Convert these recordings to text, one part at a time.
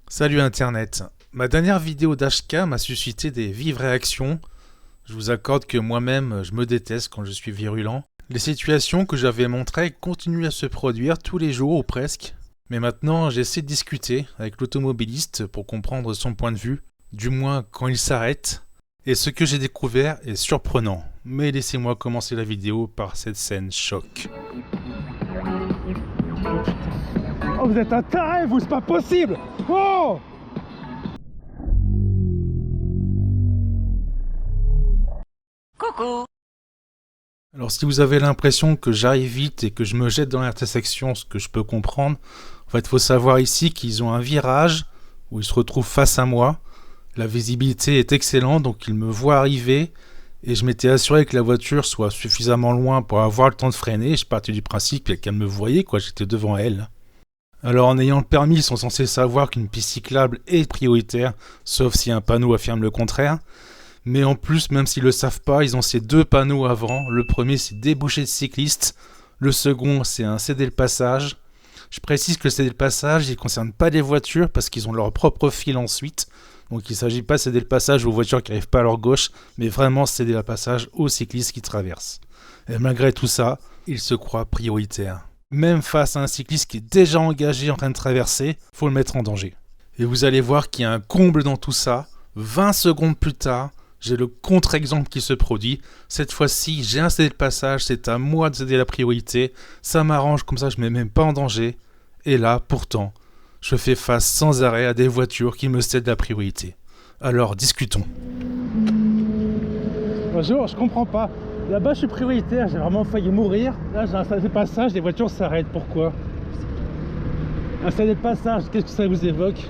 Salut Internet. Ma dernière vidéo d'HK m'a suscité des vives réactions. Je vous accorde que moi-même, je me déteste quand je suis virulent. Les situations que j'avais montrées continuent à se produire tous les jours ou presque. Mais maintenant, j'essaie de discuter avec l'automobiliste pour comprendre son point de vue, du moins quand il s'arrête. Et ce que j'ai découvert est surprenant. Mais laissez-moi commencer la vidéo par cette scène choc. Oh, vous êtes un taré, vous, c'est pas possible! Oh! Coucou. Alors si vous avez l'impression que j'arrive vite et que je me jette dans l'intersection, ce que je peux comprendre, en fait il faut savoir ici qu'ils ont un virage où ils se retrouvent face à moi. La visibilité est excellente, donc ils me voient arriver et je m'étais assuré que la voiture soit suffisamment loin pour avoir le temps de freiner. Je partais du principe qu'elle me voyait, j'étais devant elle. Alors en ayant le permis, ils sont censés savoir qu'une piste cyclable est prioritaire, sauf si un panneau affirme le contraire. Mais en plus, même s'ils le savent pas, ils ont ces deux panneaux avant. Le premier, c'est déboucher de cyclistes. Le second, c'est un céder le passage. Je précise que le céder le passage, il ne concerne pas les voitures parce qu'ils ont leur propre fil ensuite. Donc il ne s'agit pas de céder le passage aux voitures qui n'arrivent pas à leur gauche, mais vraiment céder le passage aux cyclistes qui traversent. Et malgré tout ça, ils se croient prioritaires. Même face à un cycliste qui est déjà engagé en train de traverser, faut le mettre en danger. Et vous allez voir qu'il y a un comble dans tout ça. 20 secondes plus tard, j'ai le contre-exemple qui se produit. Cette fois-ci, j'ai un cédé de passage, c'est à moi de céder la priorité. Ça m'arrange, comme ça je ne mets même pas en danger. Et là, pourtant, je fais face sans arrêt à des voitures qui me cèdent la priorité. Alors, discutons. Bonjour, je comprends pas. Là-bas, je suis prioritaire, j'ai vraiment failli mourir. Là, j'ai un cédé de passage, les voitures s'arrêtent. Pourquoi? Un cédé de passage, qu'est-ce que ça vous évoque?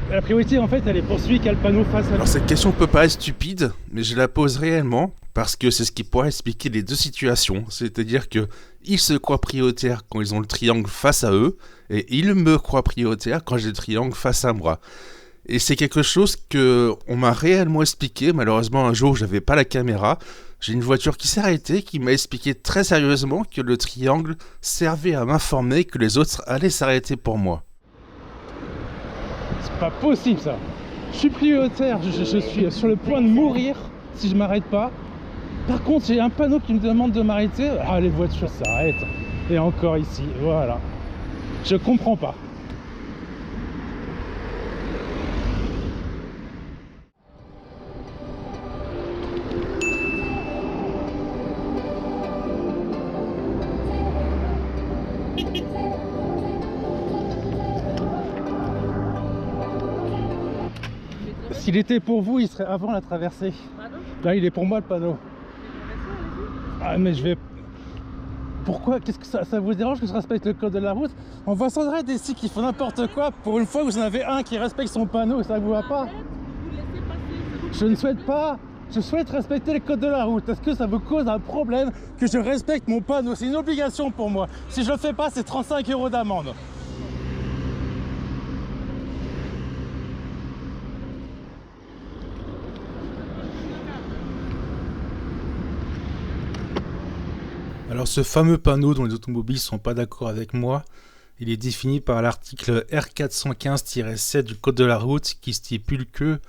La priorité, en fait, elle est poursuivie qu'à le panneau face à... Alors cette question peut paraître stupide, mais je la pose réellement parce que c'est ce qui pourrait expliquer les deux situations. C'est-à-dire que ils se croient prioritaires quand ils ont le triangle face à eux, et ils me croient prioritaire quand j'ai le triangle face à moi. Et c'est quelque chose que on m'a réellement expliqué. Malheureusement, un jour, j'avais pas la caméra. J'ai une voiture qui s'est arrêtée, qui m'a expliqué très sérieusement que le triangle servait à m'informer que les autres allaient s'arrêter pour moi. C'est pas possible, ça. Je suis prioritaire, je suis sur le point de mourir si je m'arrête pas. Par contre, j'ai un panneau qui me demande de m'arrêter. Ah, les voitures s'arrêtent. Et encore ici, voilà. Je comprends pas. S'il était pour vous, il serait avant la traversée. Là, il est pour moi le panneau. Ah, mais je vais... Pourquoi? Qu'est-ce que ça vous dérange que je respecte le code de la route? On voit sans arrêt des cycles qui font n'importe quoi. Pour une fois, vous en avez un qui respecte son panneau, ça vous va pas? Je ne souhaite pas. Je souhaite respecter le code de la route. Est-ce que ça vous cause un problème que je respecte mon panneau? C'est une obligation pour moi. Si je le fais pas, c'est 35 € d'amende. Alors ce fameux panneau dont les automobilistes ne sont pas d'accord avec moi, il est défini par l'article R415-7 du Code de la route qui stipule que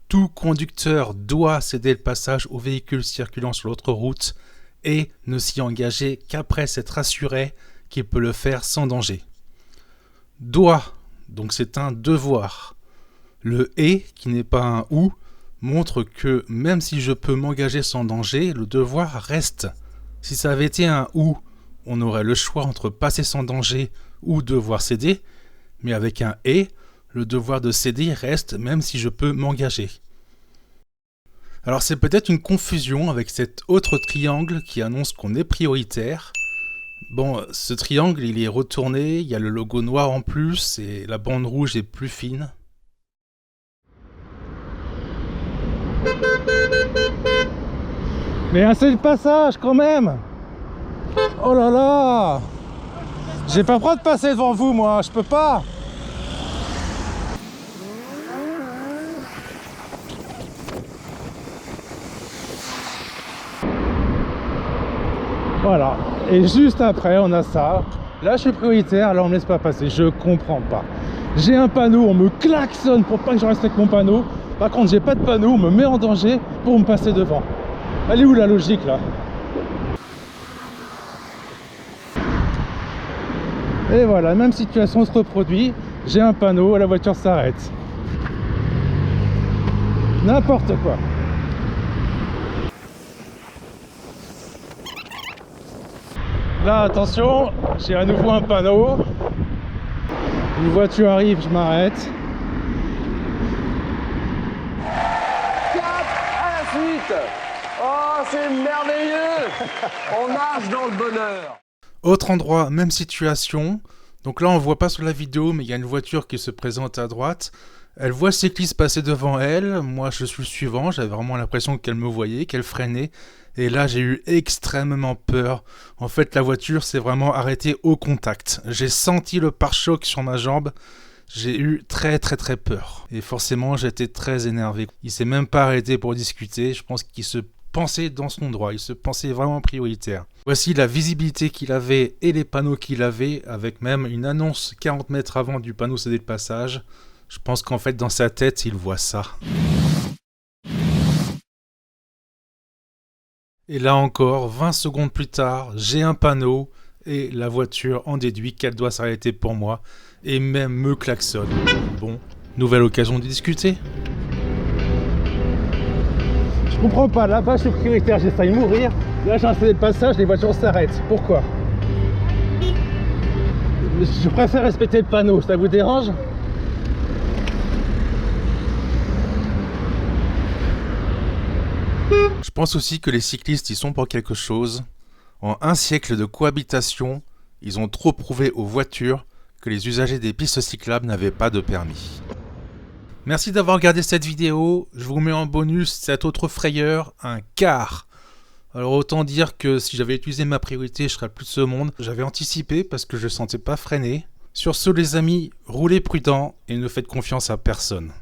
tout conducteur doit céder le passage aux véhicules circulant sur l'autre route et ne s'y engager qu'après s'être assuré qu'il peut le faire sans danger. Doit, donc c'est un devoir. Le « et », qui n'est pas un « ou », montre que même si je peux m'engager sans danger, le devoir reste. Si ça avait été un « ou », on aurait le choix entre passer sans danger ou devoir céder, mais avec un « et », le devoir de céder reste même si je peux m'engager. Alors c'est peut-être une confusion avec cet autre triangle qui annonce qu'on est prioritaire. Bon, ce triangle il est retourné, il y a le logo noir en plus et la bande rouge est plus fine. Mais c'est le passage quand même. Oh là là. J'ai pas le droit de passer devant vous, moi, je peux pas. Voilà. Et juste après, on a ça. Là, je suis prioritaire, là, on me laisse pas passer. Je comprends pas. J'ai un panneau, on me klaxonne pour pas que je respecte mon panneau. Par contre, j'ai pas de panneau, on me met en danger pour me passer devant. Elle est où la logique là? Et voilà, même situation se reproduit. J'ai un panneau, la voiture s'arrête. N'importe quoi. Là, attention, j'ai à nouveau un panneau. Une voiture arrive, je m'arrête. À la suite. Oh, c'est merveilleux. On marche dans le bonheur. Autre endroit, même situation. Donc là, on voit pas sur la vidéo, mais il y a une voiture qui se présente à droite. Elle voit le cycliste passer devant elle. Moi, je suis le suivant. J'avais vraiment l'impression qu'elle me voyait, qu'elle freinait. Et là, j'ai eu extrêmement peur. En fait, la voiture s'est vraiment arrêtée au contact. J'ai senti le pare-choc sur ma jambe. J'ai eu très peur. Et forcément, j'étais très énervé. Il s'est même pas arrêté pour discuter. Je pense qu'il se pensait dans son droit. Il se pensait vraiment prioritaire. Voici la visibilité qu'il avait et les panneaux qu'il avait, avec même une annonce 40 mètres avant du panneau cédé de passage. Je pense qu'en fait, dans sa tête, il voit ça. Et là encore, 20 secondes plus tard, j'ai un panneau et la voiture en déduit qu'elle doit s'arrêter pour moi et même me klaxonne. Bon, nouvelle occasion de discuter. Je comprends pas, là-bas je suis prioritaire, j'ai failli mourir. Là j'ai un cédé de passage, les voitures s'arrêtent. Pourquoi? Je préfère respecter le panneau, ça vous dérange? Je pense aussi que les cyclistes y sont pour quelque chose. En un siècle de cohabitation, ils ont trop prouvé aux voitures que les usagers des pistes cyclables n'avaient pas de permis. Merci d'avoir regardé cette vidéo. Je vous mets en bonus cette autre frayeur, un car. Alors autant dire que si j'avais utilisé ma priorité, je serais plus de ce monde. J'avais anticipé parce que je ne sentais pas freiner. Sur ce les amis, roulez prudent et ne faites confiance à personne.